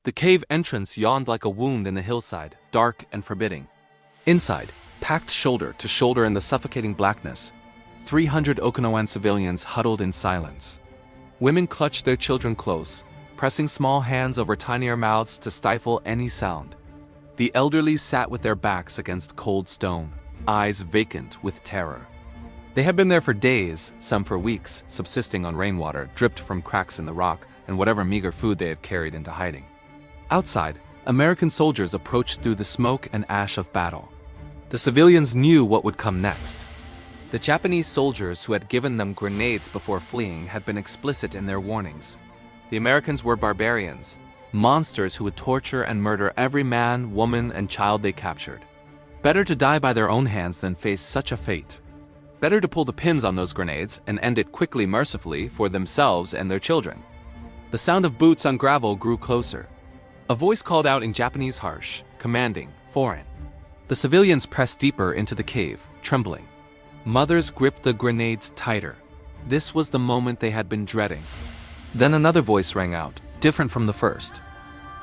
The cave entrance yawned like a wound in the hillside, dark and forbidding. Inside, packed shoulder to shoulder in the suffocating blackness, 300 Okinawan civilians huddled in silence. Women clutched their children close, pressing small hands over tinier mouths to stifle any sound. The elderly sat with their backs against cold stone, eyes vacant with terror. They had been there for days, some for weeks, subsisting on rainwater dripped from cracks in the rock and whatever meager food they had carried into hiding. Outside, American soldiers approached through the smoke and ash of battle. The civilians knew what would come next. The Japanese soldiers who had given them grenades before fleeing had been explicit in their warnings. The Americans were barbarians, monsters who would torture and murder every man, woman, and child they captured. Better to die by their own hands than face such a fate. Better to pull the pins on those grenades and end it quickly, mercifully, for themselves and their children. The sound of boots on gravel grew closer. A voice called out in Japanese, harsh, commanding, foreign. The civilians pressed deeper into the cave, trembling. Mothers gripped the grenades tighter. This was the moment they had been dreading. Then another voice rang out, different from the first.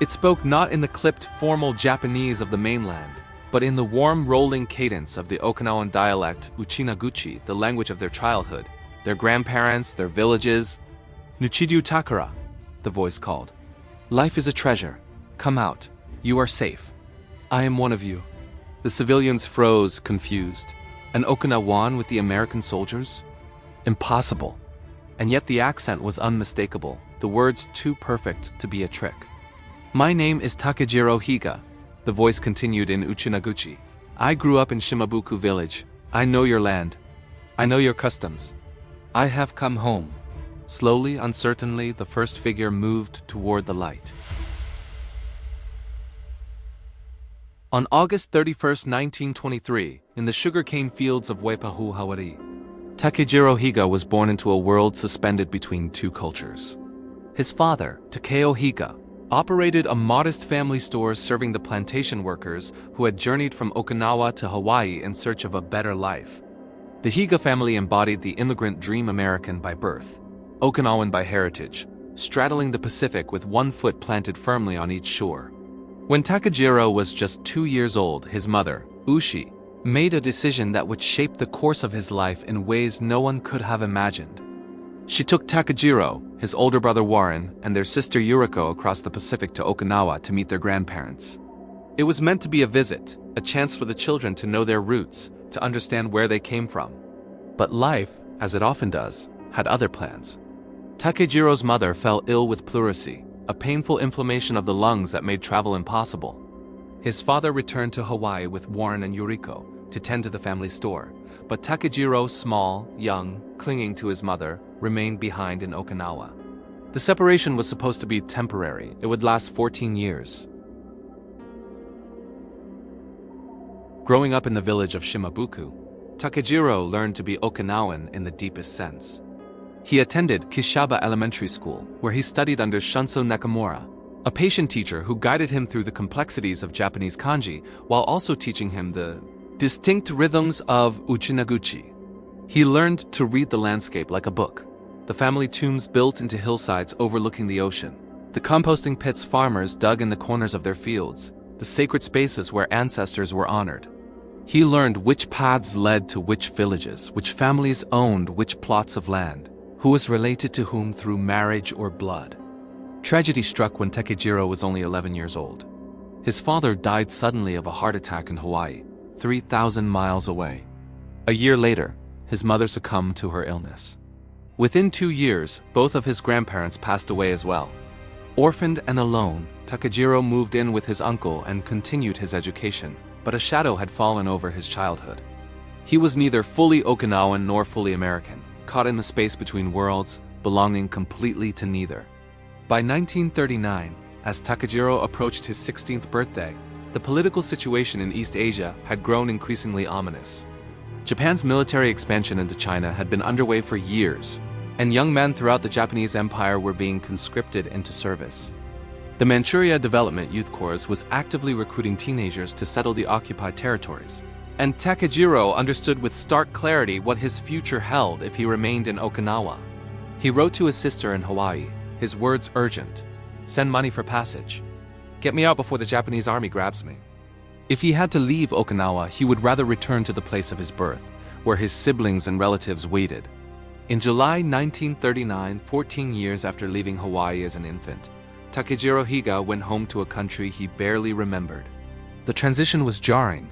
It spoke not in the clipped, formal Japanese of the mainland, but in the warm, rolling cadence of the Okinawan dialect Uchinaguchi, the language of their childhood, their grandparents, their villages. "Nuchidu Takara," the voice called. "Life is a treasure. Come out. You are safe. I am one of you." The civilians froze, confused. An Okinawan with the American soldiers? Impossible. And yet the accent was unmistakable, the words too perfect to be a trick. "My name is Takejiro Higa," the voice continued in Uchinaguchi. "I grew up in Shimabuku village. I know your land. I know your customs. I have come home." Slowly, uncertainly, the first figure moved toward the light. On August 31, 1923, in the sugarcane fields of Waipahu, Hawaii, Takejiro Higa was born into a world suspended between two cultures. His father, Takeo Higa, operated a modest family store serving the plantation workers who had journeyed from Okinawa to Hawaii in search of a better life. The Higa family embodied the immigrant dream, American by birth, Okinawan by heritage, straddling the Pacific with one foot planted firmly on each shore. When Takejiro was just 2 years old, his mother, Ushi, made a decision that would shape the course of his life in ways no one could have imagined. She took Takejiro, his older brother Warren, and their sister Yuriko across the Pacific to Okinawa to meet their grandparents. It was meant to be a visit, a chance for the children to know their roots, to understand where they came from. But life, as it often does, had other plans. Takejiro's mother fell ill with pleurisy, a painful inflammation of the lungs that made travel impossible. His father returned to Hawaii with Warren and Yuriko to tend to the family store, but Takejiro, small, young, clinging to his mother, remained behind in Okinawa. The separation was supposed to be temporary. It would last 14 years. Growing up in the village of Shimabuku, Takejiro learned to be Okinawan in the deepest sense. He attended Kishaba Elementary School, where he studied under Shunso Nakamura, a patient teacher who guided him through the complexities of Japanese kanji while also teaching him the distinct rhythms of Uchinaguchi. He learned to read the landscape like a book. The family tombs built into hillsides overlooking the ocean, the composting pits farmers dug in the corners of their fields, the sacred spaces where ancestors were honored. He learned which paths led to which villages, which families owned which plots of land, who was related to whom through marriage or blood. Tragedy struck when Takejiro was only 11 years old. His father died suddenly of a heart attack in Hawaii, 3,000 miles away. A year later, his mother succumbed to her illness. Within 2 years, both of his grandparents passed away as well. Orphaned and alone, Takejiro moved in with his uncle and continued his education, but a shadow had fallen over his childhood. He was neither fully Okinawan nor fully American, caught in the space between worlds, belonging completely to neither. By 1939, as Takejiro approached his 16th birthday, the political situation in East Asia had grown increasingly ominous. Japan's military expansion into China had been underway for years, and young men throughout the Japanese Empire were being conscripted into service. The Manchuria Development Youth Corps was actively recruiting teenagers to settle the occupied territories, and Takejiro understood with stark clarity what his future held if he remained in Okinawa. He wrote to his sister in Hawaii, his words urgent, "Send money for passage." Get me out before the Japanese army grabs me. If he had to leave Okinawa, he would rather return to the place of his birth, where his siblings and relatives waited. In July 1939, 14 years after leaving Hawaii as an infant, Takejiro Higa went home to a country he barely remembered. The transition was jarring.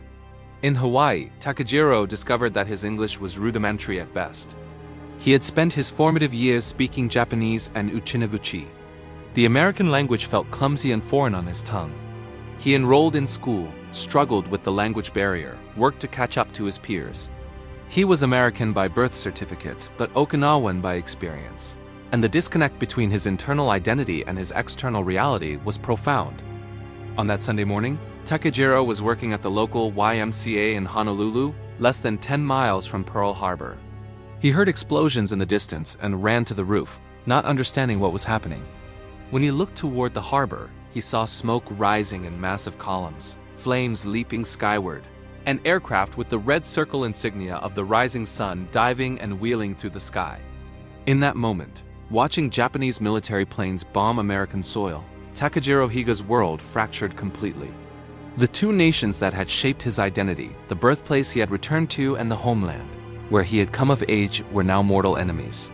In Hawaii, Takejiro discovered that his English was rudimentary at best. He had spent his formative years speaking Japanese and Uchinaguchi. The American language felt clumsy and foreign on his tongue. He enrolled in school, struggled with the language barrier, worked to catch up to his peers. He was American by birth certificate, but Okinawan by experience. And the disconnect between his internal identity and his external reality was profound. On that Sunday morning, Takejiro was working at the local YMCA in Honolulu, less than 10 miles from Pearl Harbor. He heard explosions in the distance and ran to the roof, not understanding what was happening. When he looked toward the harbor, he saw smoke rising in massive columns, flames leaping skyward, an aircraft with the red circle insignia of the rising sun diving and wheeling through the sky. In that moment, watching Japanese military planes bomb American soil, Takejiro Higa's world fractured completely. The two nations that had shaped his identity, the birthplace he had returned to and the homeland, where he had come of age, were now mortal enemies.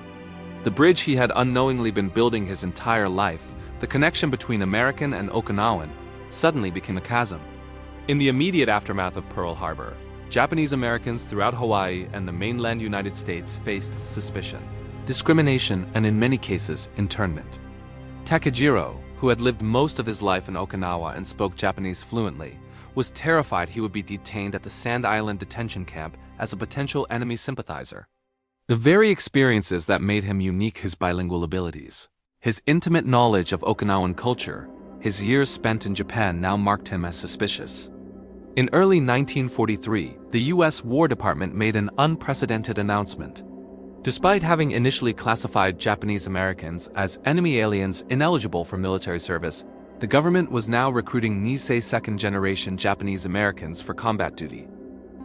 The bridge he had unknowingly been building his entire life, the connection between American and Okinawan, suddenly became a chasm. In the immediate aftermath of Pearl Harbor, Japanese Americans throughout Hawaii and the mainland United States faced suspicion, discrimination, and in many cases, internment. Takejiro, who had lived most of his life in Okinawa and spoke Japanese fluently, was terrified he would be detained at the Sand Island detention camp as a potential enemy sympathizer. The very experiences that made him unique, his bilingual abilities, his intimate knowledge of Okinawan culture, his years spent in Japan, now marked him as suspicious. In early 1943, the U.S. War Department made an unprecedented announcement. Despite having initially classified Japanese Americans as enemy aliens ineligible for military service, the government was now recruiting Nisei second-generation Japanese Americans for combat duty.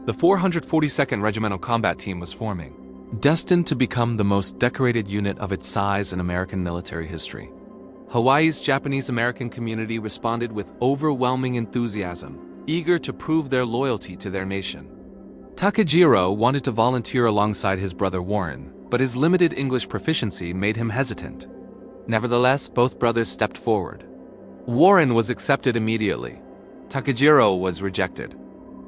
The 442nd Regimental Combat Team was forming, destined to become the most decorated unit of its size in American military history. Hawaii's Japanese American community responded with overwhelming enthusiasm, eager to prove their loyalty to their nation. Takejiro wanted to volunteer alongside his brother Warren, but his limited English proficiency made him hesitant. Nevertheless, both brothers stepped forward. Warren was accepted immediately. Takejiro was rejected.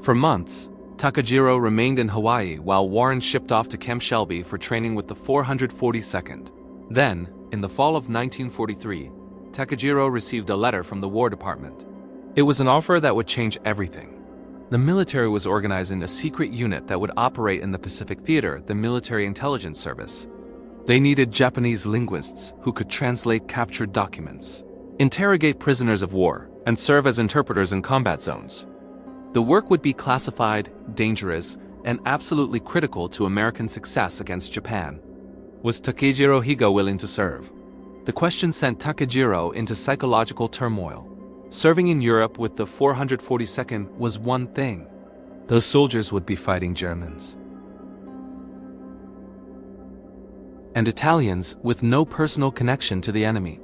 For months, Takejiro remained in Hawaii while Warren shipped off to Camp Shelby for training with the 442nd. Then, in the fall of 1943, Takejiro received a letter from the War Department. It was an offer that would change everything. The military was organizing a secret unit that would operate in the Pacific Theater, the Military Intelligence Service. They needed Japanese linguists who could translate captured documents, interrogate prisoners of war, and serve as interpreters in combat zones. The work would be classified, dangerous, and absolutely critical to American success against Japan. Was Takejiro Higa willing to serve? The question sent Takejiro into psychological turmoil. Serving in Europe with the 442nd was one thing. Those soldiers would be fighting Germans and Italians with no personal connection to the enemy.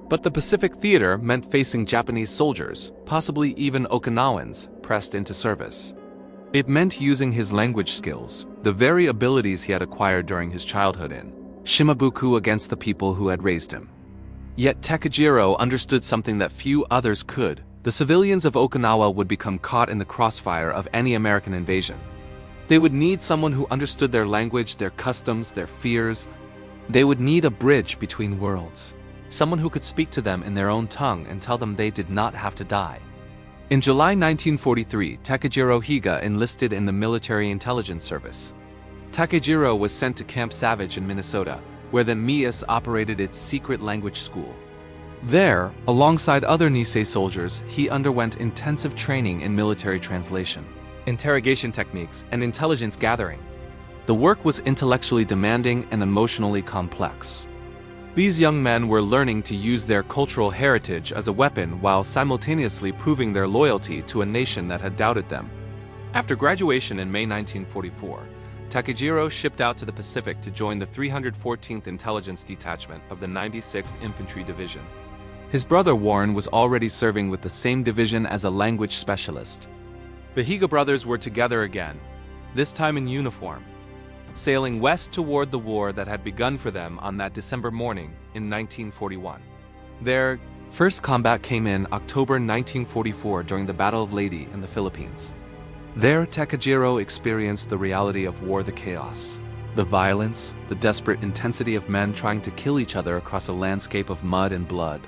But the Pacific Theater meant facing Japanese soldiers, possibly even Okinawans, pressed into service. It meant using his language skills, the very abilities he had acquired during his childhood in Shimabuku, against the people who had raised him. Yet Takejiro understood something that few others could. The civilians of Okinawa would become caught in the crossfire of any American invasion. They would need someone who understood their language, their customs, their fears. They would need a bridge between worlds. Someone who could speak to them in their own tongue and tell them they did not have to die. In July 1943, Takejiro Higa enlisted in the Military Intelligence Service. Takejiro was sent to Camp Savage in Minnesota, where the MIAS operated its secret language school. There, alongside other Nisei soldiers, he underwent intensive training in military translation, interrogation techniques, and intelligence gathering. The work was intellectually demanding and emotionally complex. These young men were learning to use their cultural heritage as a weapon while simultaneously proving their loyalty to a nation that had doubted them. After graduation in May 1944, Takejiro shipped out to the Pacific to join the 314th Intelligence Detachment of the 96th Infantry Division. His brother Warren was already serving with the same division as a language specialist. The Higa brothers were together again, this time in uniform, sailing west toward the war that had begun for them on that December morning in 1941. Their first combat came in October 1944 during the Battle of Leyte in the Philippines. There, Takejiro experienced the reality of war, the chaos, the violence, the desperate intensity of men trying to kill each other across a landscape of mud and blood.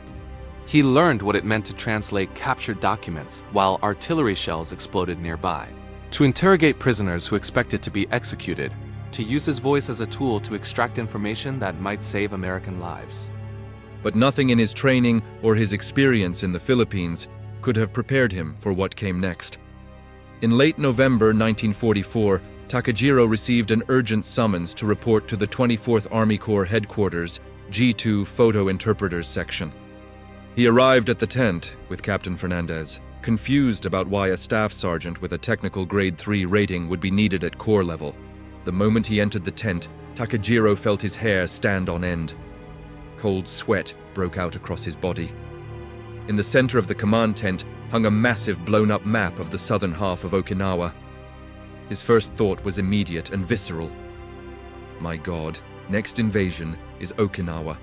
He learned what it meant to translate captured documents while artillery shells exploded nearby, to interrogate prisoners who expected to be executed, to use his voice as a tool to extract information that might save American lives. But nothing in his training or his experience in the Philippines could have prepared him for what came next. In late November 1944, Takejiro received an urgent summons to report to the 24th Army Corps Headquarters, G2 Photo Interpreters Section. He arrived at the tent with Captain Fernandez, confused about why a staff sergeant with a technical grade 3 rating would be needed at corps level. The moment he entered the tent, Takejiro felt his hair stand on end. Cold sweat broke out across his body. In the center of the command tent hung a massive blown-up map of the southern half of Okinawa. His first thought was immediate and visceral. My God, next invasion is Okinawa.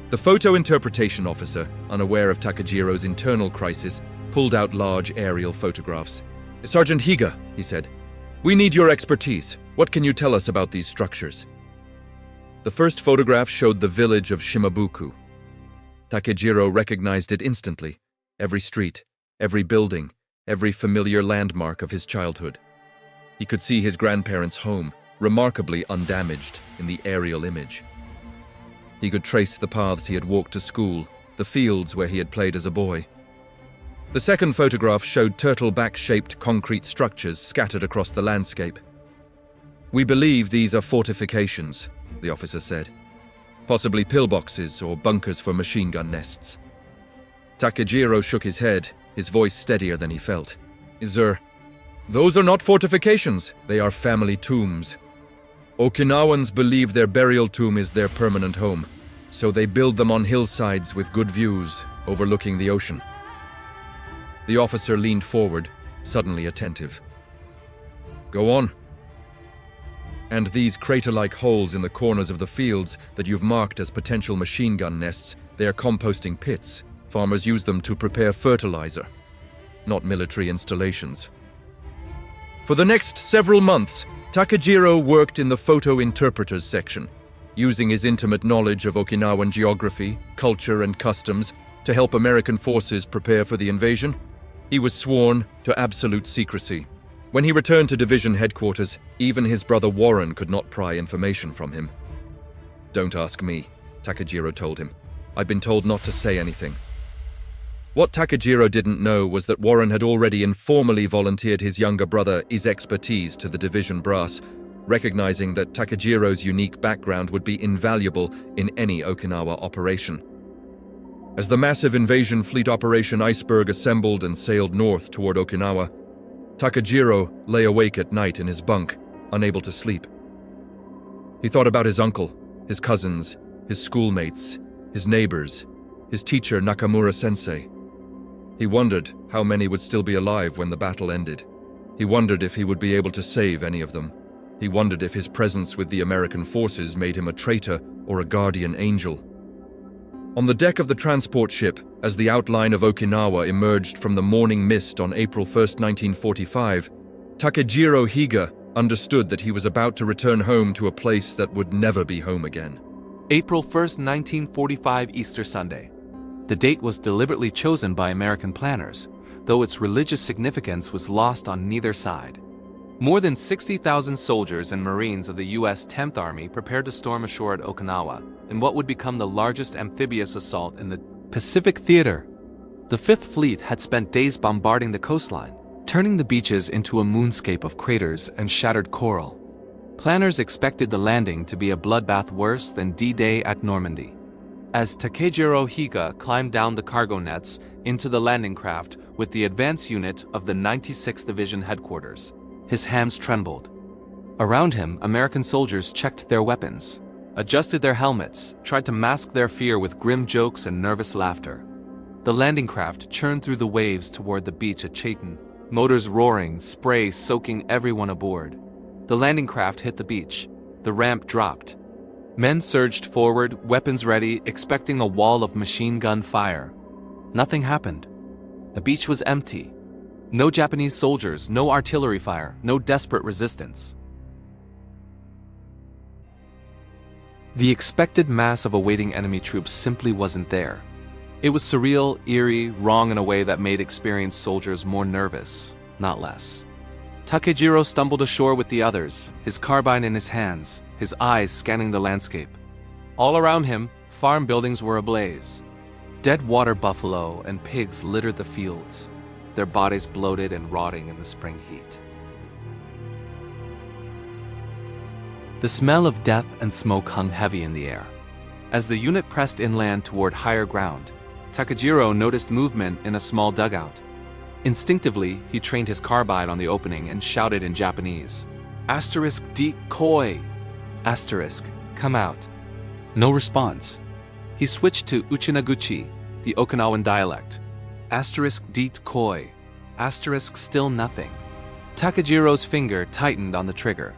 The photo interpretation officer, unaware of Takejiro's internal crisis, pulled out large aerial photographs. "Sergeant Higa," he said, "we need your expertise. What can you tell us about these structures?" The first photograph showed the village of Shimabuku. Takejiro recognized it instantly. Every street, every building, every familiar landmark of his childhood. He could see his grandparents' home, remarkably undamaged in the aerial image. He could trace the paths he had walked to school, the fields where he had played as a boy. The second photograph showed turtle-back-shaped concrete structures scattered across the landscape. "We believe these are fortifications," the officer said. "Possibly pillboxes or bunkers for machine gun nests." Takejiro shook his head, his voice steadier than he felt. "Those are not fortifications, they are family tombs. Okinawans believe their burial tomb is their permanent home, so they build them on hillsides with good views, overlooking the ocean." The officer leaned forward, suddenly attentive. "Go on." "And these crater-like holes in the corners of the fields that you've marked as potential machine gun nests, they are composting pits. Farmers use them to prepare fertilizer, not military installations." For the next several months, Takejiro worked in the photo interpreters section, using his intimate knowledge of Okinawan geography, culture, and customs to help American forces prepare for the invasion. He was sworn to absolute secrecy. When he returned to division headquarters, even his brother Warren could not pry information from him. "Don't ask me," Takejiro told him. "I've been told not to say anything." What Takejiro didn't know was that Warren had already informally volunteered his younger brother his expertise to the division brass, recognizing that Takejiro's unique background would be invaluable in any Okinawa operation. As the massive invasion fleet Operation Iceberg assembled and sailed north toward Okinawa, Takejiro lay awake at night in his bunk, unable to sleep. He thought about his uncle, his cousins, his schoolmates, his neighbors, his teacher Nakamura-sensei. He wondered how many would still be alive when the battle ended. He wondered if he would be able to save any of them. He wondered if his presence with the American forces made him a traitor or a guardian angel. On the deck of the transport ship, as the outline of Okinawa emerged from the morning mist on April 1, 1945, Takejiro Higa understood that he was about to return home to a place that would never be home again. April 1st, 1945, Easter Sunday. The date was deliberately chosen by American planners, though its religious significance was lost on neither side. More than 60,000 soldiers and Marines of the U.S. 10th Army prepared to storm ashore at Okinawa in what would become the largest amphibious assault in the Pacific Theater. The Fifth Fleet had spent days bombarding the coastline, turning the beaches into a moonscape of craters and shattered coral. Planners expected the landing to be a bloodbath worse than D-Day at Normandy. As Takejiro Higa climbed down the cargo nets into the landing craft with the advance unit of the 96th Division headquarters, his hands trembled. Around him, American soldiers checked their weapons. adjusted their helmets, tried to mask their fear with grim jokes and nervous laughter. The landing craft churned through the waves toward the beach at Chaitan, motors roaring, spray soaking everyone aboard. The landing craft hit the beach. The ramp dropped. Men surged forward, weapons ready, expecting a wall of machine gun fire. Nothing happened. The beach was empty. No Japanese soldiers, no artillery fire, no desperate resistance. The expected mass of awaiting enemy troops simply wasn't there. It was surreal, eerie, wrong in a way that made experienced soldiers more nervous, not less. Takejiro stumbled ashore with the others, his carbine in his hands, his eyes scanning the landscape. All around him, farm buildings were ablaze. Dead water buffalo and pigs littered the fields, their bodies bloated and rotting in the spring heat. The smell of death and smoke hung heavy in the air. As the unit pressed inland toward higher ground, Takejiro noticed movement in a small dugout. Instinctively, he trained his carbine on the opening and shouted in Japanese, "Asterisk deep koi!" Asterisk, come out. No response. He switched to Uchinaguchi, the Okinawan dialect. Asterisk deep koi. Asterisk still nothing. Takejiro's finger tightened on the trigger.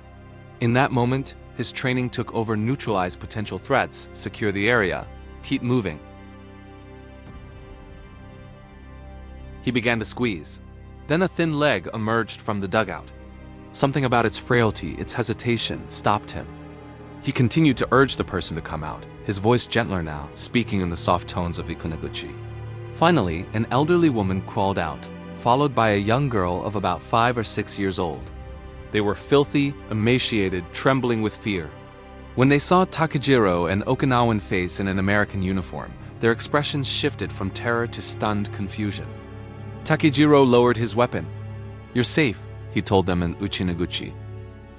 In that moment, his training took over. Neutralize potential threats, secure the area, keep moving. He began to squeeze. Then a thin leg emerged from the dugout. Something about its frailty, its hesitation, stopped him. He continued to urge the person to come out, his voice gentler now, speaking in the soft tones of Uchinaguchi. Finally, an elderly woman crawled out, followed by a young girl of about 5 or 6 years old. They were filthy, emaciated, trembling with fear. When they saw Takejiro, an Okinawan face in an American uniform, their expressions shifted from terror to stunned confusion. Takejiro lowered his weapon. "You're safe," he told them in Uchinaguchi.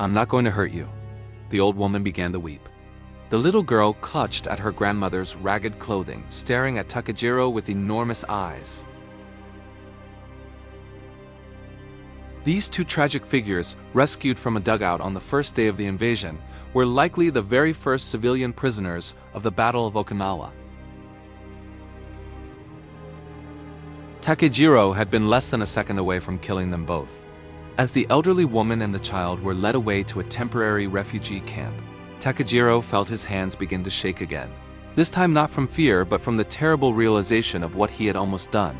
"I'm not going to hurt you." The old woman began to weep. The little girl clutched at her grandmother's ragged clothing, staring at Takejiro with enormous eyes. These two tragic figures, rescued from a dugout on the first day of the invasion, were likely the very first civilian prisoners of the Battle of Okinawa. Takejiro had been less than a second away from killing them both. As the elderly woman and the child were led away to a temporary refugee camp, Takejiro felt his hands begin to shake again. This time not from fear, but from the terrible realization of what he had almost done.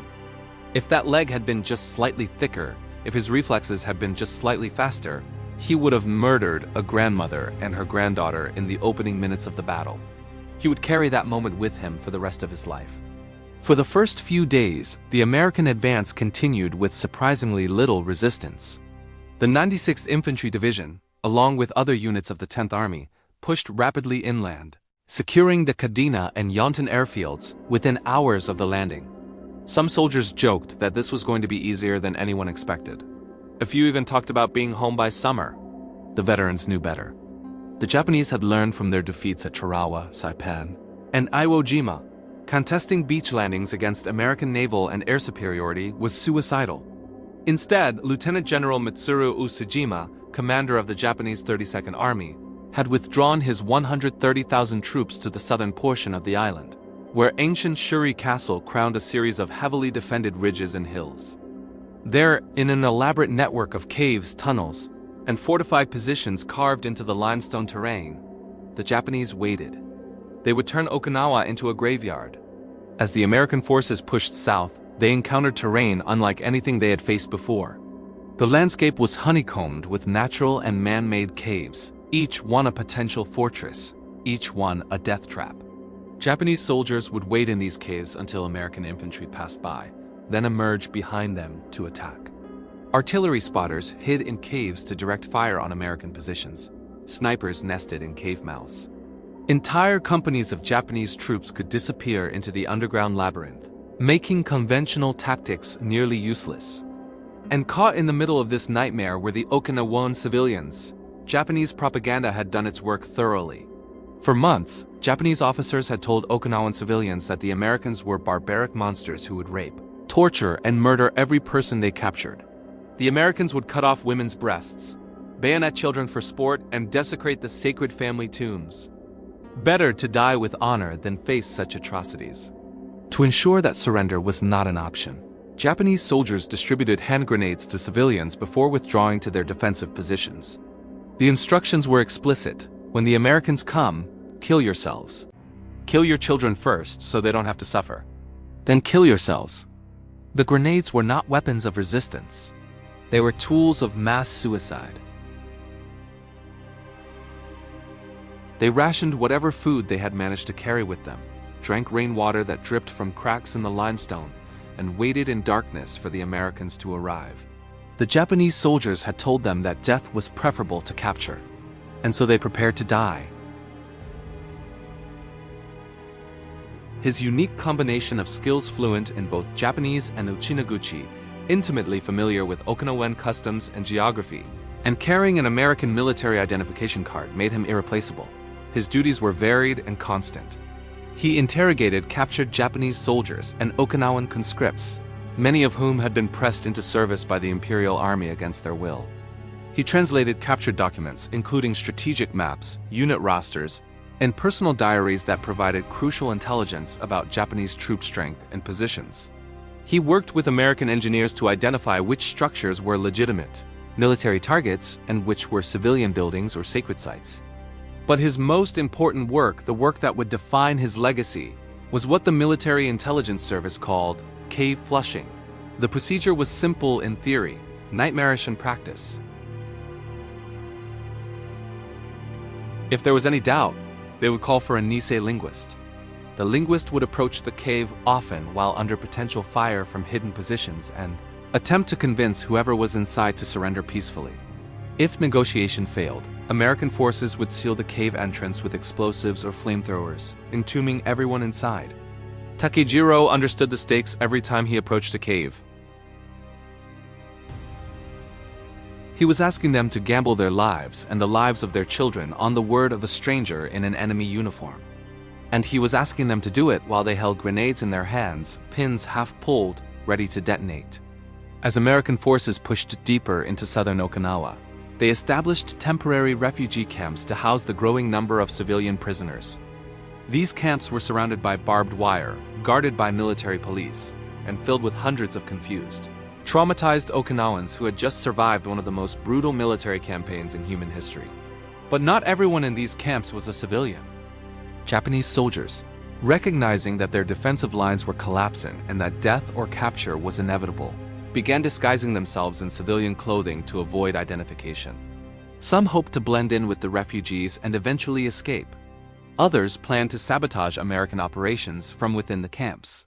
If that leg had been just slightly thicker, if his reflexes had been just slightly faster, he would have murdered a grandmother and her granddaughter in the opening minutes of the battle. He would carry that moment with him for the rest of his life. For the first few days, the American advance continued with surprisingly little resistance. The 96th Infantry Division, along with other units of the 10th Army, pushed rapidly inland, securing the Kadena and Yontan airfields within hours of the landing. Some soldiers joked that this was going to be easier than anyone expected. A few even talked about being home by summer. The veterans knew better. The Japanese had learned from their defeats at Tarawa, Saipan, and Iwo Jima. Contesting beach landings against American naval and air superiority was suicidal. Instead, Lieutenant General Mitsuru Usajima, commander of the Japanese 32nd Army, had withdrawn his 130,000 troops to the southern portion of the island, where ancient Shuri Castle crowned a series of heavily defended ridges and hills. There, in an elaborate network of caves, tunnels, and fortified positions carved into the limestone terrain, the Japanese waited. They would turn Okinawa into a graveyard. As the American forces pushed south, they encountered terrain unlike anything they had faced before. The landscape was honeycombed with natural and man-made caves, each one a potential fortress, each one a death trap. Japanese soldiers would wait in these caves until American infantry passed by, then emerge behind them to attack. Artillery spotters hid in caves to direct fire on American positions. Snipers nested in cave mouths. Entire companies of Japanese troops could disappear into the underground labyrinth, making conventional tactics nearly useless. And caught in the middle of this nightmare were the Okinawan civilians. Japanese propaganda had done its work thoroughly. For months, Japanese officers had told Okinawan civilians that the Americans were barbaric monsters who would rape, torture, and murder every person they captured. The Americans would cut off women's breasts, bayonet children for sport, and desecrate the sacred family tombs. Better to die with honor than face such atrocities. To ensure that surrender was not an option, Japanese soldiers distributed hand grenades to civilians before withdrawing to their defensive positions. The instructions were explicit: when the Americans come, kill yourselves. Kill your children first so they don't have to suffer. Then kill yourselves. The grenades were not weapons of resistance. They were tools of mass suicide. They rationed whatever food they had managed to carry with them, drank rainwater that dripped from cracks in the limestone, and waited in darkness for the Americans to arrive. The Japanese soldiers had told them that death was preferable to capture, and so they prepared to die. His unique combination of skills fluent in both Japanese and Uchinaguchi, intimately familiar with Okinawan customs and geography, and carrying an American military identification card made him irreplaceable. His duties were varied and constant. He interrogated captured Japanese soldiers and Okinawan conscripts, many of whom had been pressed into service by the Imperial Army against their will. He translated captured documents, including strategic maps, unit rosters, and personal diaries that provided crucial intelligence about Japanese troop strength and positions. He worked with American engineers to identify which structures were legitimate military targets and which were civilian buildings or sacred sites. But his most important work, the work that would define his legacy, was what the military intelligence service called cave flushing. The procedure was simple in theory, nightmarish in practice. If there was any doubt, they would call for a Nisei linguist. The linguist would approach the cave often while under potential fire from hidden positions and attempt to convince whoever was inside to surrender peacefully. If negotiation failed, American forces would seal the cave entrance with explosives or flamethrowers, entombing everyone inside. Takejiro understood the stakes every time he approached a cave. He was asking them to gamble their lives and the lives of their children on the word of a stranger in an enemy uniform. And he was asking them to do it while they held grenades in their hands, pins half pulled, ready to detonate. As American forces pushed deeper into southern Okinawa, they established temporary refugee camps to house the growing number of civilian prisoners. These camps were surrounded by barbed wire, guarded by military police, and filled with hundreds of confused, traumatized Okinawans who had just survived one of the most brutal military campaigns in human history. But not everyone in these camps was a civilian. Japanese soldiers, recognizing that their defensive lines were collapsing and that death or capture was inevitable, began disguising themselves in civilian clothing to avoid identification. Some hoped to blend in with the refugees and eventually escape. Others planned to sabotage American operations from within the camps.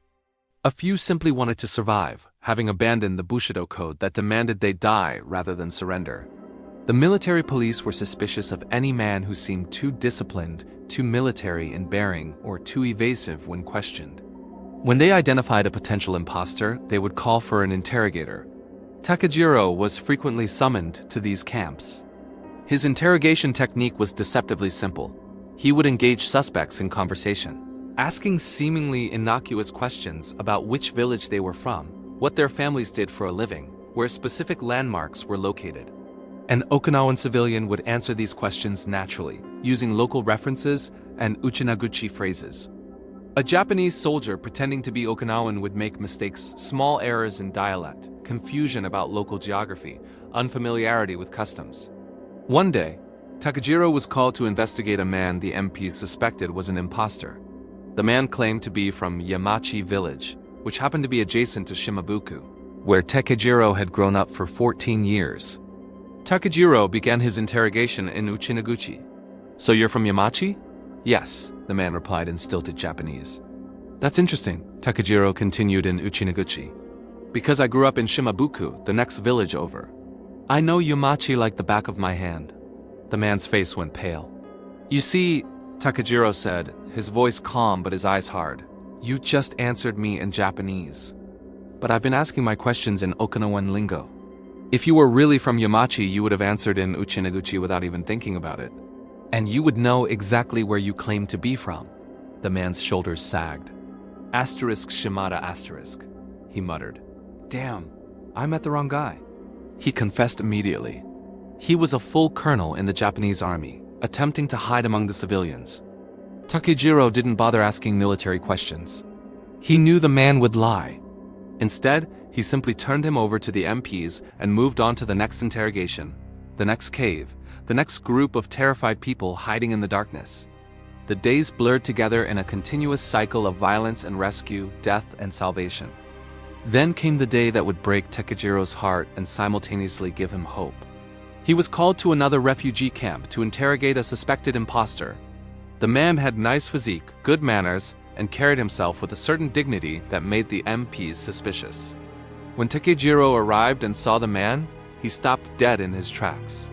A few simply wanted to survive, having abandoned the Bushido code that demanded they die rather than surrender. The military police were suspicious of any man who seemed too disciplined, too military in bearing, or too evasive when questioned. When they identified a potential imposter, they would call for an interrogator. Takejiro was frequently summoned to these camps. His interrogation technique was deceptively simple. He would engage suspects in conversation, asking seemingly innocuous questions about which village they were from, what their families did for a living, where specific landmarks were located. An Okinawan civilian would answer these questions naturally, using local references and Uchinaguchi phrases. A Japanese soldier pretending to be Okinawan would make mistakes, small errors in dialect, confusion about local geography, unfamiliarity with customs. One day, Takejiro was called to investigate a man the MPs suspected was an imposter. The man claimed to be from Yamachi village, which happened to be adjacent to Shimabuku, where Takejiro had grown up for 14 years. Takejiro began his interrogation in Uchinaguchi. "So you're from Yamachi?" "Yes," the man replied in stilted Japanese. "That's interesting," Takejiro continued in Uchinaguchi. "Because I grew up in Shimabuku, the next village over. I know Yamachi like the back of my hand." The man's face went pale. "You see," Takejiro said, his voice calm but his eyes hard, "you just answered me in Japanese. But I've been asking my questions in Okinawan lingo. If you were really from Yamachi, you would have answered in Uchinaguchi without even thinking about it. And you would know exactly where you claim to be from." The man's shoulders sagged. "Asterisk Shimada asterisk," he muttered. "Damn, I met the wrong guy." He confessed immediately. He was a full colonel in the Japanese army, attempting to hide among the civilians. Takejiro didn't bother asking military questions. He knew the man would lie. Instead, he simply turned him over to the MPs and moved on to the next interrogation, the next cave, the next group of terrified people hiding in the darkness. The days blurred together in a continuous cycle of violence and rescue, death and salvation. Then came the day that would break Takejiro's heart and simultaneously give him hope. He was called to another refugee camp to interrogate a suspected imposter. The man had nice physique, good manners, and carried himself with a certain dignity that made the MPs suspicious. When Takejiro arrived and saw the man, he stopped dead in his tracks.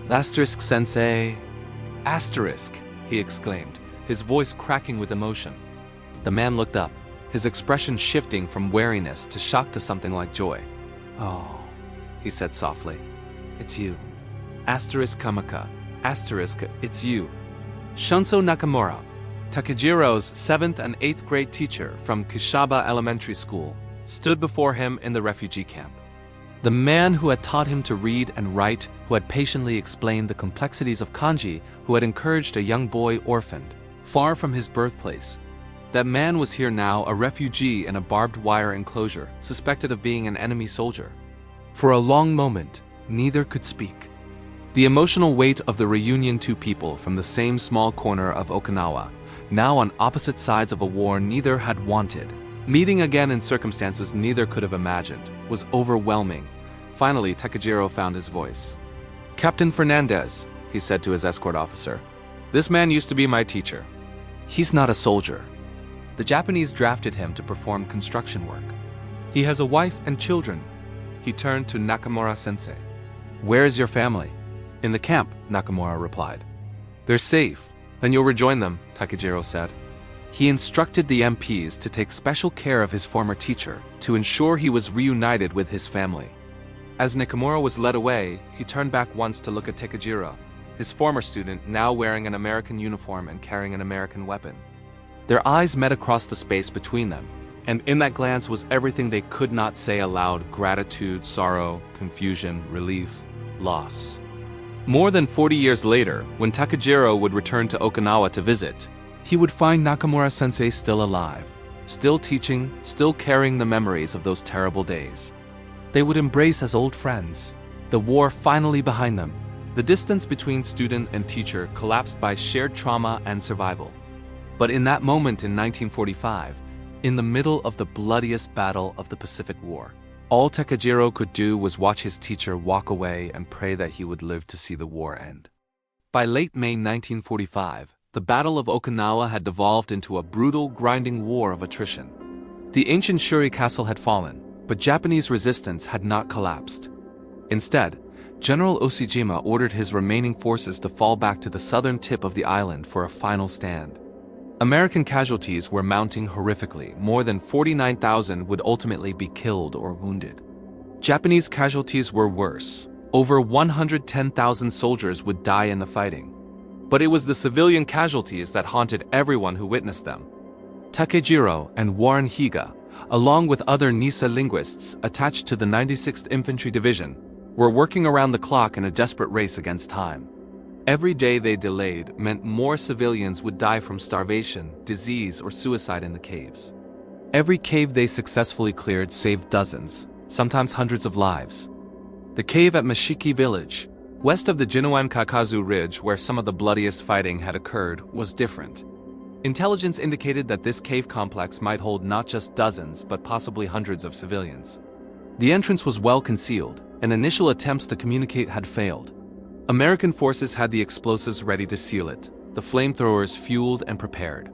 "Asterisk sensei." "Asterisk," he exclaimed, his voice cracking with emotion. The man looked up, his expression shifting from wariness to shock to something like joy. "Oh," he said softly, "it's you. Asterisk Kamaka. Asterisk, it's you." Shunso Nakamura, Takejiro's 7th and 8th grade teacher from Kishaba Elementary School, stood before him in the refugee camp. The man who had taught him to read and write, who had patiently explained the complexities of kanji, who had encouraged a young boy orphaned, far from his birthplace. That man was here now, a refugee in a barbed wire enclosure, suspected of being an enemy soldier. For a long moment, neither could speak. The emotional weight of the reunion, two people from the same small corner of Okinawa, now on opposite sides of a war neither had wanted, meeting again in circumstances neither could have imagined, was overwhelming. Finally, Takejiro found his voice. "Captain Fernandez," he said to his escort officer, "this man used to be my teacher. He's not a soldier. The Japanese drafted him to perform construction work. He has a wife and children." He turned to Nakamura-sensei. "Where is your family?" "In the camp," Nakamura replied. "They're safe, and you'll rejoin them," Takejiro said. He instructed the MPs to take special care of his former teacher, to ensure he was reunited with his family. As Nakamura was led away, he turned back once to look at Takejiro, his former student now wearing an American uniform and carrying an American weapon. Their eyes met across the space between them, and in that glance was everything they could not say aloud: gratitude, sorrow, confusion, relief, loss. More than 40 years later, when Takejiro would return to Okinawa to visit, he would find Nakamura-sensei still alive, still teaching, still carrying the memories of those terrible days. They would embrace as old friends, the war finally behind them. The distance between student and teacher collapsed by shared trauma and survival. But in that moment in 1945, in the middle of the bloodiest battle of the Pacific War, all Takejiro could do was watch his teacher walk away and pray that he would live to see the war end. By late May 1945, the Battle of Okinawa had devolved into a brutal, grinding war of attrition. The ancient Shuri castle had fallen, but Japanese resistance had not collapsed. Instead, General Oshijima ordered his remaining forces to fall back to the southern tip of the island for a final stand. American casualties were mounting horrifically. More than 49,000 would ultimately be killed or wounded. Japanese casualties were worse. Over 110,000 soldiers would die in the fighting. But it was the civilian casualties that haunted everyone who witnessed them. Takejiro and Warren Higa, along with other Nisa linguists attached to the 96th Infantry Division, were working around the clock in a desperate race against time. Every day they delayed meant more civilians would die from starvation, disease, or suicide in the caves. Every cave they successfully cleared saved dozens, sometimes hundreds of lives. The cave at Mashiki village, west of the Jinuan Kakazu Ridge where some of the bloodiest fighting had occurred, was different. Intelligence indicated that this cave complex might hold not just dozens but possibly hundreds of civilians. The entrance was well concealed, and initial attempts to communicate had failed. American forces had the explosives ready to seal it, the flamethrowers fueled and prepared.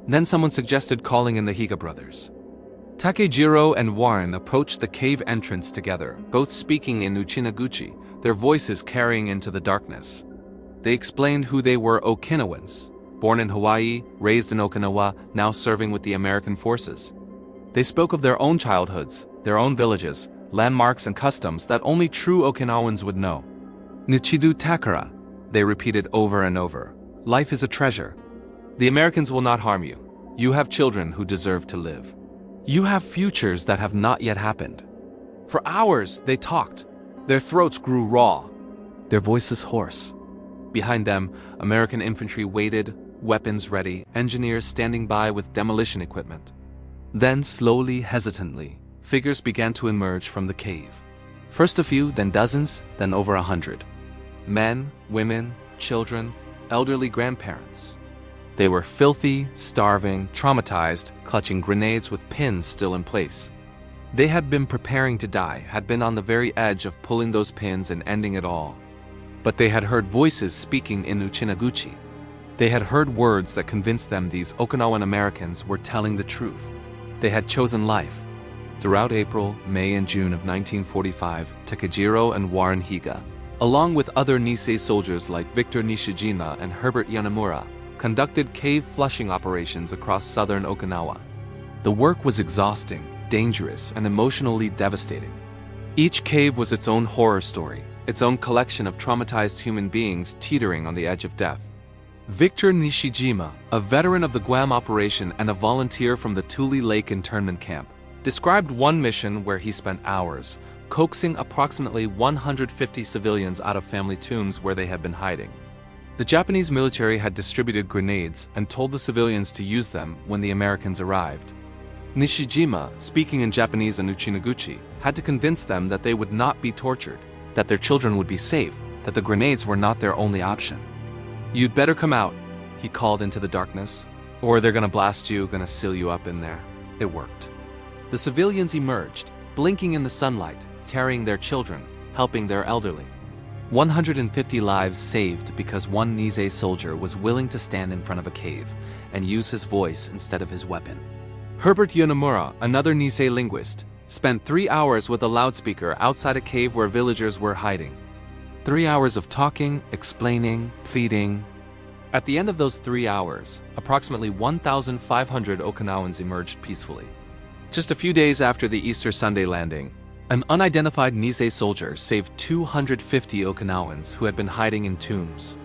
Then someone suggested calling in the Higa brothers. Takejiro and Warren approached the cave entrance together, both speaking in Uchinaguchi, their voices carrying into the darkness. They explained who they were: Okinawans, born in Hawaii, raised in Okinawa, now serving with the American forces. They spoke of their own childhoods, their own villages, landmarks and customs that only true Okinawans would know. Nichidu Takara, they repeated over and over. Life is a treasure. The Americans will not harm you. You have children who deserve to live. You have futures that have not yet happened. For hours they talked. Their throats grew raw, their voices hoarse. Behind them, American infantry waited, weapons ready, engineers standing by with demolition equipment. Then, slowly, hesitantly, figures began to emerge from the cave. First a few, then dozens, then over 100. Men, women, children, elderly grandparents. They were filthy, starving, traumatized, clutching grenades with pins still in place. They had been preparing to die, had been on the very edge of pulling those pins and ending it all. But they had heard voices speaking in Uchinaguchi. They had heard words that convinced them these Okinawan Americans were telling the truth. They had chosen life. Throughout April, May, and June of 1945, Takejiro and Warren Higa, along with other Nisei soldiers like Victor Nishijima and Herbert Yanamura, conducted cave flushing operations across southern Okinawa. The work was exhausting, dangerous, and emotionally devastating. Each cave was its own horror story, its own collection of traumatized human beings teetering on the edge of death. Victor Nishijima, a veteran of the Guam operation and a volunteer from the Tule Lake internment camp, described one mission where he spent hours, coaxing approximately 150 civilians out of family tombs where they had been hiding. The Japanese military had distributed grenades and told the civilians to use them when the Americans arrived. Nishijima, speaking in Japanese and Uchinaguchi, had to convince them that they would not be tortured, that their children would be safe, that the grenades were not their only option. "You'd better come out," he called into the darkness, "or they're gonna blast you, gonna seal you up in there." It worked. The civilians emerged, blinking in the sunlight, carrying their children, helping their elderly. 150 lives saved because one Nisei soldier was willing to stand in front of a cave and use his voice instead of his weapon. Herbert Yanamura, another Nisei linguist, spent 3 hours with a loudspeaker outside a cave where villagers were hiding. 3 hours of talking, explaining, pleading. At the end of those 3 hours, approximately 1,500 Okinawans emerged peacefully. Just a few days after the Easter Sunday landing, an unidentified Nisei soldier saved 250 Okinawans who had been hiding in tombs.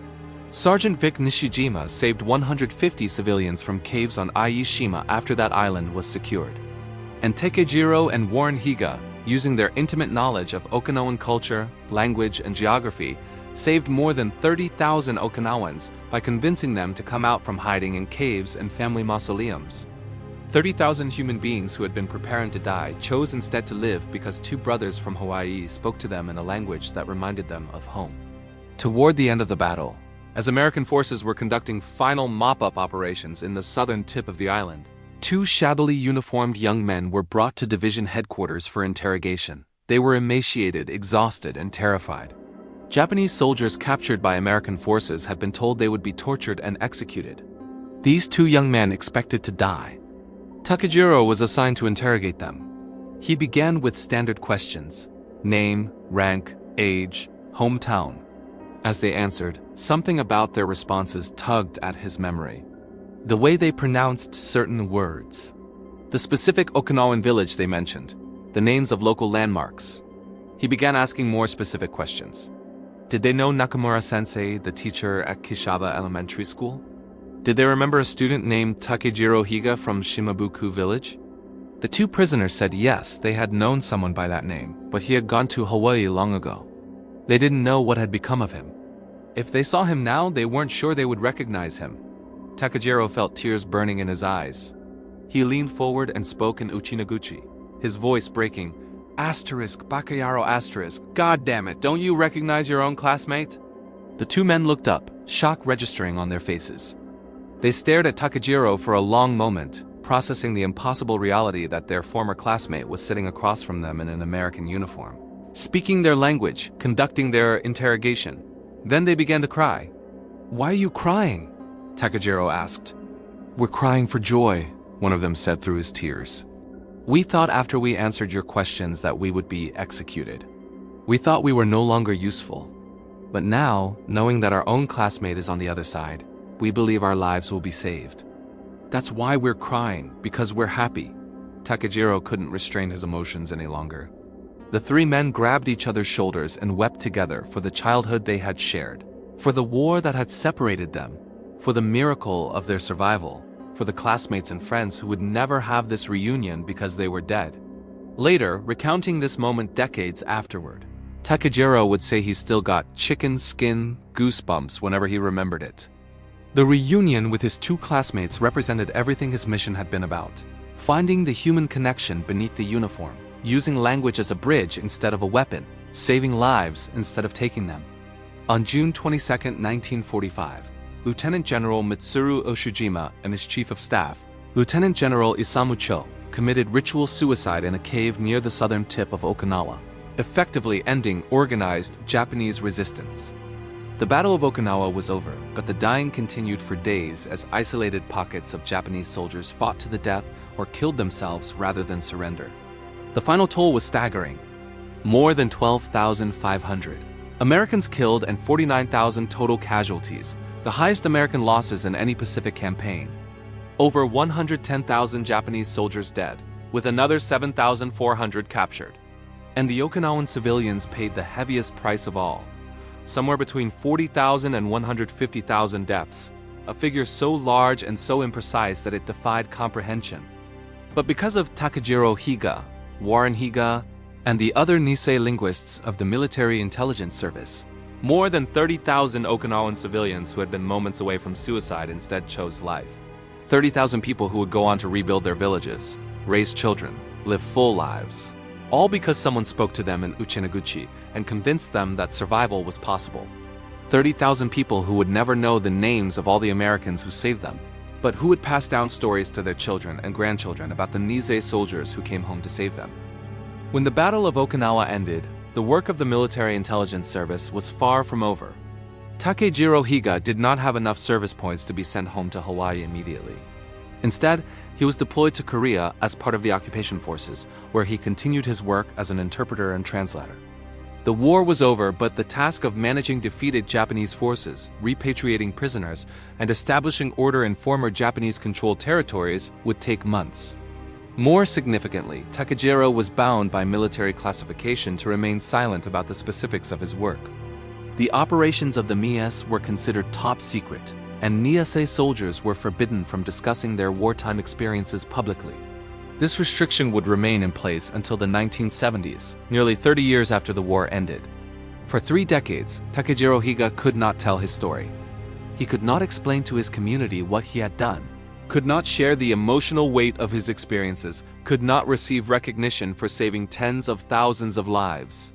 Sergeant Vic Nishijima saved 150 civilians from caves on Aishima after that island was secured. And Takejiro and Warren Higa, using their intimate knowledge of Okinawan culture, language, and geography, saved more than 30,000 Okinawans by convincing them to come out from hiding in caves and family mausoleums. 30,000 human beings who had been preparing to die chose instead to live because two brothers from Hawaii spoke to them in a language that reminded them of home. Toward the end of the battle, as American forces were conducting final mop-up operations in the southern tip of the island, two shabbily uniformed young men were brought to division headquarters for interrogation. They were emaciated, exhausted, and terrified. Japanese soldiers captured by American forces had been told they would be tortured and executed. These two young men expected to die. Takejiro was assigned to interrogate them. He began with standard questions: name, rank, age, hometown. As they answered, something about their responses tugged at his memory. The way they pronounced certain words. The specific Okinawan village they mentioned. The names of local landmarks. He began asking more specific questions. Did they know Nakamura-sensei, the teacher at Kishaba Elementary School? Did they remember a student named Takejiro Higa from Shimabuku village? The two prisoners said yes, they had known someone by that name, but he had gone to Hawaii long ago. They didn't know what had become of him. If they saw him now, they weren't sure they would recognize him. Takejiro felt tears burning in his eyes. He leaned forward and spoke in Uchinaguchi, his voice breaking. Asterisk, Bakayaro asterisk, God damn it, don't you recognize your own classmate? The two men looked up, shock registering on their faces. They stared at Takejiro for a long moment, processing the impossible reality that their former classmate was sitting across from them in an American uniform, speaking their language, conducting their interrogation. Then they began to cry. Why are you crying? Takejiro asked. We're crying for joy, one of them said through his tears. We thought after we answered your questions that we would be executed. We thought we were no longer useful. But now, knowing that our own classmate is on the other side, we believe our lives will be saved. That's why we're crying, because we're happy. Takejiro couldn't restrain his emotions any longer. The three men grabbed each other's shoulders and wept together for the childhood they had shared, for the war that had separated them, for the miracle of their survival, for the classmates and friends who would never have this reunion because they were dead. Later, recounting this moment decades afterward, Takejiro would say he still got chicken skin goosebumps whenever he remembered it. The reunion with his two classmates represented everything his mission had been about: finding the human connection beneath the uniform, using language as a bridge instead of a weapon, saving lives instead of taking them. On June 22, 1945, Lieutenant General Mitsuru Oshijima and his Chief of Staff, Lieutenant General Isamu Cho, committed ritual suicide in a cave near the southern tip of Okinawa, effectively ending organized Japanese resistance. The Battle of Okinawa was over, but the dying continued for days as isolated pockets of Japanese soldiers fought to the death or killed themselves rather than surrender. The final toll was staggering: more than 12,500 Americans killed and 49,000 total casualties, the highest American losses in any Pacific campaign. Over 110,000 Japanese soldiers dead, with another 7,400 captured. And the Okinawan civilians paid the heaviest price of all: somewhere between 40,000 and 150,000 deaths, a figure so large and so imprecise that it defied comprehension. But because of Takejiro Higa, Warren Higa, and the other Nisei linguists of the Military Intelligence Service, more than 30,000 Okinawan civilians who had been moments away from suicide instead chose life. 30,000 people who would go on to rebuild their villages, raise children, live full lives, all because someone spoke to them in Uchinaguchi and convinced them that survival was possible. 30,000 people who would never know the names of all the Americans who saved them, but who would pass down stories to their children and grandchildren about the Nisei soldiers who came home to save them. When the Battle of Okinawa ended, the work of the Military Intelligence Service was far from over. Takejiro Higa did not have enough service points to be sent home to Hawaii immediately. Instead, he was deployed to Korea as part of the occupation forces, where he continued his work as an interpreter and translator. The war was over, but the task of managing defeated Japanese forces, repatriating prisoners, and establishing order in former Japanese-controlled territories would take months. More significantly, Takejiro was bound by military classification to remain silent about the specifics of his work. The operations of the MIS were considered top secret, and Nisei soldiers were forbidden from discussing their wartime experiences publicly. This restriction would remain in place until the 1970s, nearly 30 years after the war ended. For 3 decades, Takejiro Higa could not tell his story. He could not explain to his community what he had done, could not share the emotional weight of his experiences, could not receive recognition for saving tens of thousands of lives.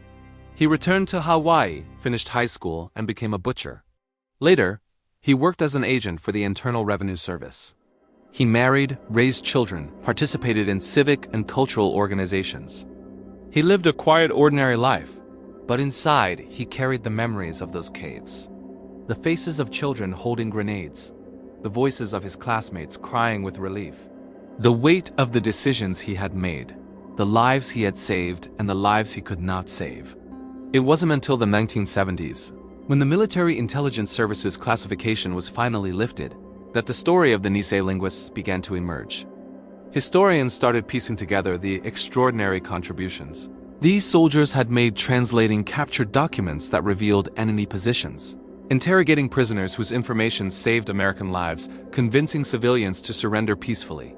He returned to Hawaii, finished high school, and became a butcher. Later, he worked as an agent for the Internal Revenue Service. He married, raised children, participated in civic and cultural organizations. He lived a quiet, ordinary life, but inside he carried the memories of those caves. The faces of children holding grenades, the voices of his classmates crying with relief, the weight of the decisions he had made, the lives he had saved and the lives he could not save. It wasn't until the 1970s, when the Military Intelligence Service's classification was finally lifted, that the story of the Nisei linguists began to emerge. Historians started piecing together the extraordinary contributions. These soldiers had made translating captured documents that revealed enemy positions, interrogating prisoners whose information saved American lives, convincing civilians to surrender peacefully.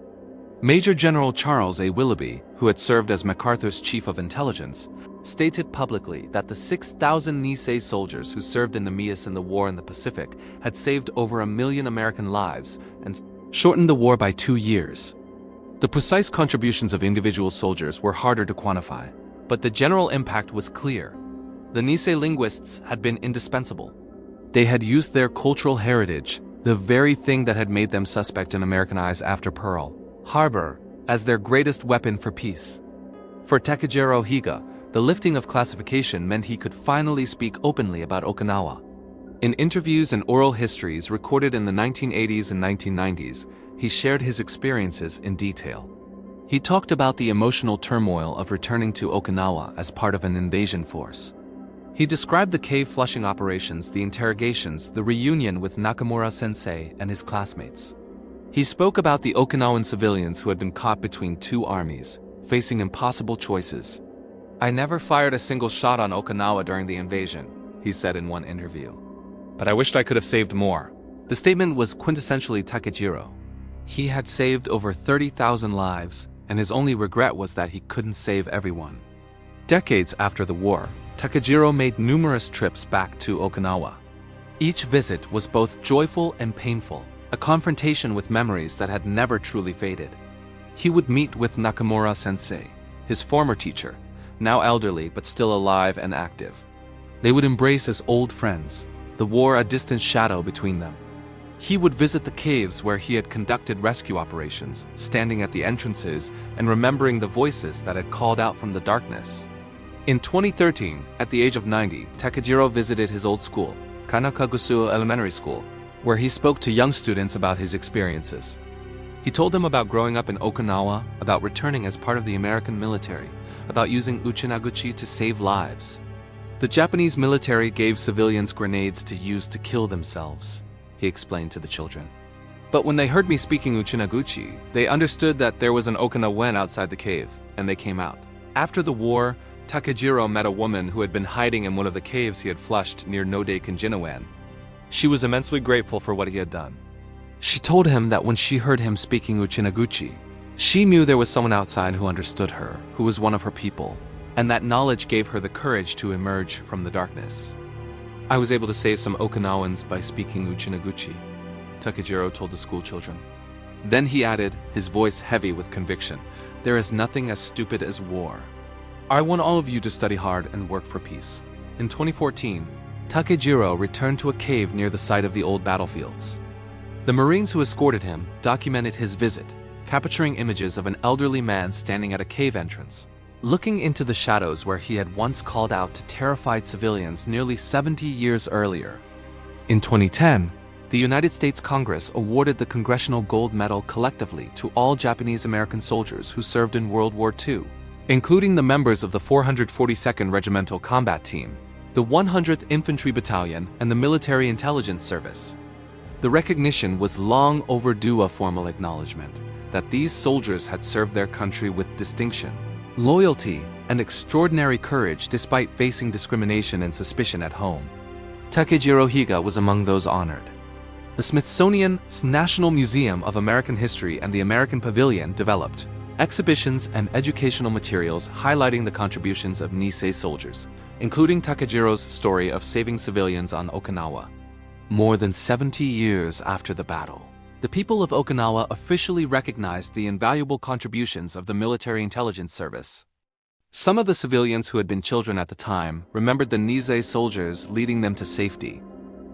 Major General Charles A. Willoughby, who had served as MacArthur's chief of intelligence, stated publicly that the 6,000 Nisei soldiers who served in the MIS in the war in the Pacific had saved over 1 million American lives and shortened the war by 2 years. The precise contributions of individual soldiers were harder to quantify, but the general impact was clear. The Nisei linguists had been indispensable. They had used their cultural heritage, the very thing that had made them suspect in American eyes after Pearl Harbor, as their greatest weapon for peace. For Takejiro Higa, the lifting of classification meant he could finally speak openly about Okinawa. In interviews and oral histories recorded in the 1980s and 1990s, he shared his experiences in detail. He talked about the emotional turmoil of returning to Okinawa as part of an invasion force. He described the cave flushing operations, the interrogations, the reunion with Nakamura-sensei and his classmates. He spoke about the Okinawan civilians who had been caught between 2 armies, facing impossible choices. "I never fired a single shot on Okinawa during the invasion," he said in one interview. "But I wished I could have saved more." The statement was quintessentially Takejiro. He had saved over 30,000 lives, and his only regret was that he couldn't save everyone. Decades after the war, Takejiro made numerous trips back to Okinawa. Each visit was both joyful and painful, a confrontation with memories that had never truly faded. He would meet with Nakamura-sensei, his former teacher, now elderly but still alive and active. They would embrace as old friends, the war a distant shadow between them. He would visit the caves where he had conducted rescue operations, standing at the entrances and remembering the voices that had called out from the darkness. In 2013, at the age of 90, Takejiro visited his old school, Kanakagusu Elementary School, where he spoke to young students about his experiences. He told them about growing up in Okinawa, about returning as part of the American military, about using Uchinaguchi to save lives. The Japanese military gave civilians grenades to use to kill themselves, he explained to the children. But when they heard me speaking Uchinaguchi, they understood that there was an Okinawan outside the cave, and they came out. After the war, Takejiro met a woman who had been hiding in one of the caves he had flushed near Node Kanjinawan. She was immensely grateful for what he had done. She told him that when she heard him speaking Uchinaguchi, she knew there was someone outside who understood her, who was one of her people, and that knowledge gave her the courage to emerge from the darkness. I was able to save some Okinawans by speaking Uchinaguchi, Takejiro told the schoolchildren. Then he added, his voice heavy with conviction, there is nothing as stupid as war. I want all of you to study hard and work for peace. In 2014, Takejiro returned to a cave near the site of the old battlefields. The Marines who escorted him documented his visit, capturing images of an elderly man standing at a cave entrance, looking into the shadows where he had once called out to terrified civilians nearly 70 years earlier. In 2010, the United States Congress awarded the Congressional Gold Medal collectively to all Japanese American soldiers who served in World War II, including the members of the 442nd Regimental Combat Team, the 100th Infantry Battalion, and the Military Intelligence Service. The recognition was long overdue, a formal acknowledgement that these soldiers had served their country with distinction, loyalty, and extraordinary courage despite facing discrimination and suspicion at home. Takejiro Higa was among those honored. The Smithsonian's National Museum of American History and the American Pavilion developed exhibitions and educational materials highlighting the contributions of Nisei soldiers, including Takejiro's story of saving civilians on Okinawa. More than 70 years after the battle, the people of Okinawa officially recognized the invaluable contributions of the Military Intelligence Service. Some of the civilians who had been children at the time remembered the Nisei soldiers leading them to safety.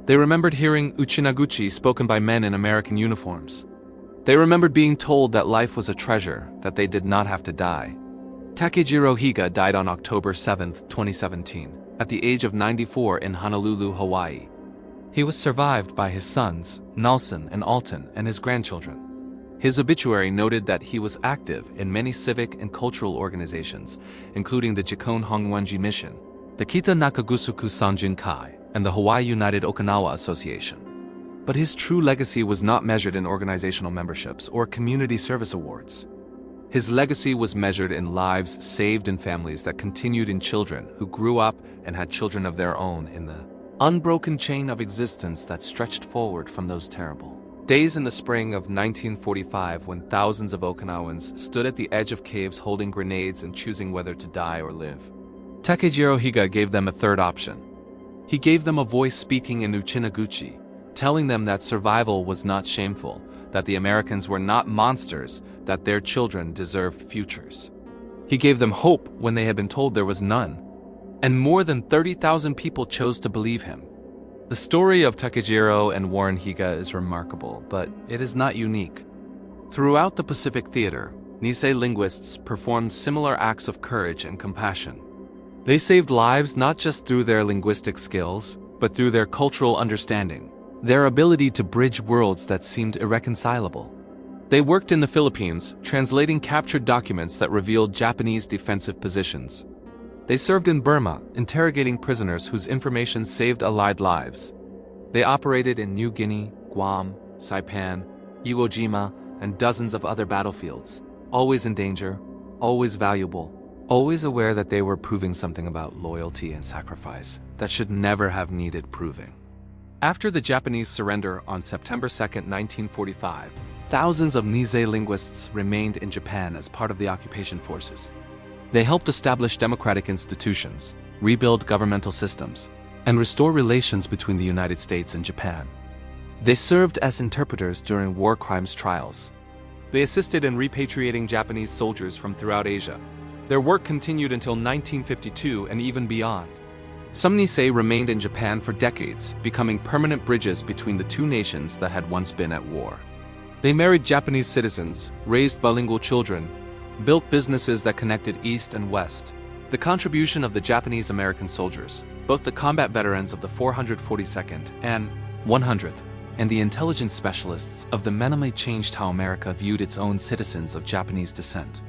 They remembered hearing Uchinaguchi spoken by men in American uniforms. They remembered being told that life was a treasure, that they did not have to die. Takejiro Higa died on October 7, 2017, at the age of 94 in Honolulu, Hawaii. He was survived by his sons, Nelson and Alton, and his grandchildren. His obituary noted that he was active in many civic and cultural organizations, including the Jikon Hongwanji Mission, the Kita Nakagusuku Sanjin Kai, and the Hawaii United Okinawa Association. But his true legacy was not measured in organizational memberships or community service awards. His legacy was measured in lives saved and families that continued in children who grew up and had children of their own in the unbroken chain of existence that stretched forward from those terrible days in the spring of 1945 when thousands of Okinawans stood at the edge of caves holding grenades and choosing whether to die or live. Takejiro Higa gave them a third option. He gave them a voice speaking in Uchinaguchi, telling them that survival was not shameful, that the Americans were not monsters, that their children deserved futures. He gave them hope when they had been told there was none. And more than 30,000 people chose to believe him. The story of Takejiro and Warren Higa is remarkable, but it is not unique. Throughout the Pacific Theater, Nisei linguists performed similar acts of courage and compassion. They saved lives not just through their linguistic skills, but through their cultural understanding, their ability to bridge worlds that seemed irreconcilable. They worked in the Philippines, translating captured documents that revealed Japanese defensive positions. They served in Burma, interrogating prisoners whose information saved Allied lives. They operated in New Guinea, Guam, Saipan, Iwo Jima, and dozens of other battlefields, always in danger, always valuable, always aware that they were proving something about loyalty and sacrifice that should never have needed proving. After the Japanese surrender on September 2, 1945, thousands of Nisei linguists remained in Japan as part of the occupation forces. They helped establish democratic institutions, rebuild governmental systems, and restore relations between the United States and Japan. They served as interpreters during war crimes trials. They assisted in repatriating Japanese soldiers from throughout Asia. Their work continued until 1952 and even beyond. Some Nisei remained in Japan for decades, becoming permanent bridges between the two nations that had once been at war. They married Japanese citizens, raised bilingual children, built businesses that connected East and West. The contribution of the Japanese-American soldiers, both the combat veterans of the 442nd and 100th, and the intelligence specialists of the Mename changed how America viewed its own citizens of Japanese descent.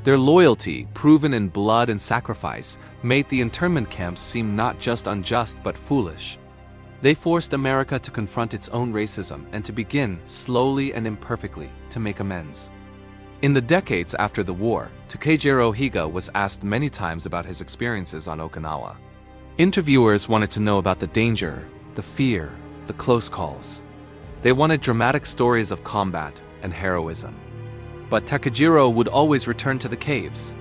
Their loyalty, proven in blood and sacrifice, made the internment camps seem not just unjust but foolish. They forced America to confront its own racism and to begin, slowly and imperfectly, to make amends. In the decades after the war, Takejiro Higa was asked many times about his experiences on Okinawa. Interviewers wanted to know about the danger, the fear, the close calls. They wanted dramatic stories of combat and heroism. But Takejiro would always return to the caves.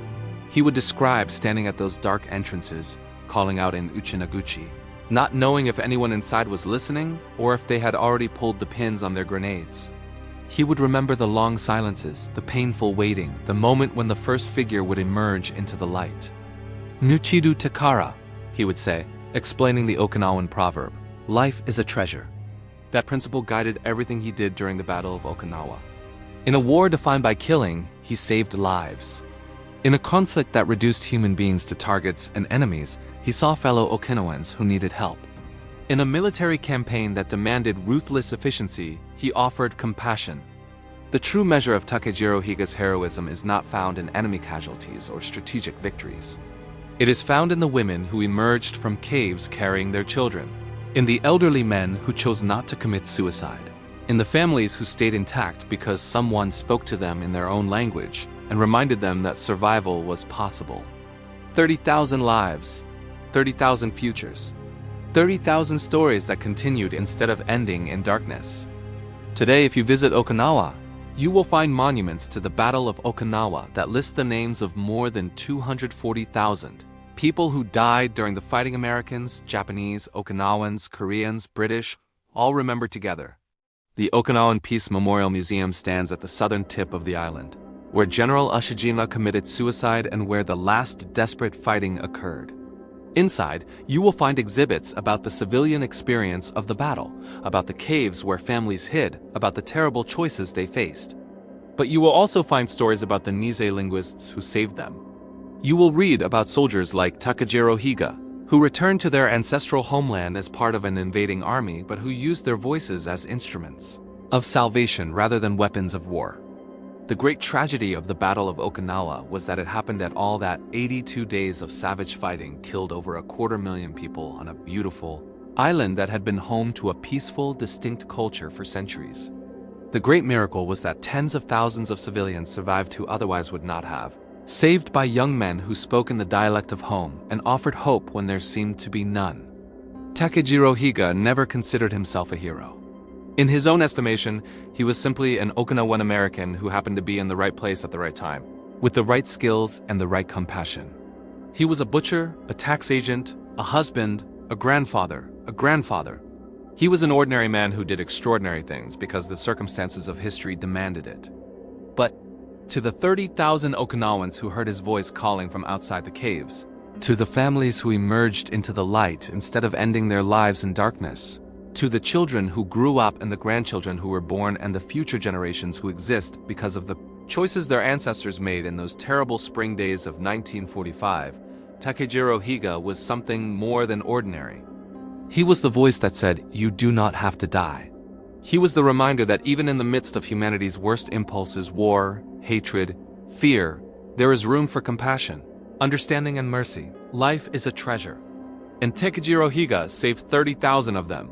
He would describe standing at those dark entrances, calling out in Uchinaguchi, not knowing if anyone inside was listening or if they had already pulled the pins on their grenades. He would remember the long silences, the painful waiting, the moment when the first figure would emerge into the light. Nuchidu Takara, he would say, explaining the Okinawan proverb, "Life is a treasure." That principle guided everything he did during the Battle of Okinawa. In a war defined by killing, he saved lives. In a conflict that reduced human beings to targets and enemies, he saw fellow Okinawans who needed help. In a military campaign that demanded ruthless efficiency, he offered compassion. The true measure of Takejiro Higa's heroism is not found in enemy casualties or strategic victories. It is found in the women who emerged from caves carrying their children, in the elderly men who chose not to commit suicide, in the families who stayed intact because someone spoke to them in their own language and reminded them that survival was possible. 30,000 lives, 30,000 futures, 30,000 stories that continued instead of ending in darkness. Today, if you visit Okinawa, you will find monuments to the Battle of Okinawa that list the names of more than 240,000 people who died during the fighting. Americans, Japanese, Okinawans, Koreans, British, all remembered together. The Okinawan Peace Memorial Museum stands at the southern tip of the island, where General Ushijima committed suicide and where the last desperate fighting occurred. Inside, you will find exhibits about the civilian experience of the battle, about the caves where families hid, about the terrible choices they faced. But you will also find stories about the Nisei linguists who saved them. You will read about soldiers like Takejiro Higa, who returned to their ancestral homeland as part of an invading army but who used their voices as instruments of salvation rather than weapons of war. The great tragedy of the Battle of Okinawa was that it happened at all that 82 days of savage fighting killed over 250,000 people on a beautiful island that had been home to a peaceful, distinct culture for centuries. The great miracle was that tens of thousands of civilians survived who otherwise would not have, saved by young men who spoke in the dialect of home and offered hope when there seemed to be none. Takejiro Higa never considered himself a hero. In his own estimation, he was simply an Okinawan American who happened to be in the right place at the right time, with the right skills and the right compassion. He was a butcher, a tax agent, a husband, a grandfather. He was an ordinary man who did extraordinary things because the circumstances of history demanded it. But to the 30,000 Okinawans who heard his voice calling from outside the caves, to the families who emerged into the light instead of ending their lives in darkness, to the children who grew up and the grandchildren who were born and the future generations who exist because of the choices their ancestors made in those terrible spring days of 1945, Takejiro Higa was something more than ordinary. He was the voice that said, "You do not have to die." He was the reminder that even in the midst of humanity's worst impulses, war, hatred, fear, there is room for compassion, understanding and mercy. Life is a treasure. And Takejiro Higa saved 30,000 of them.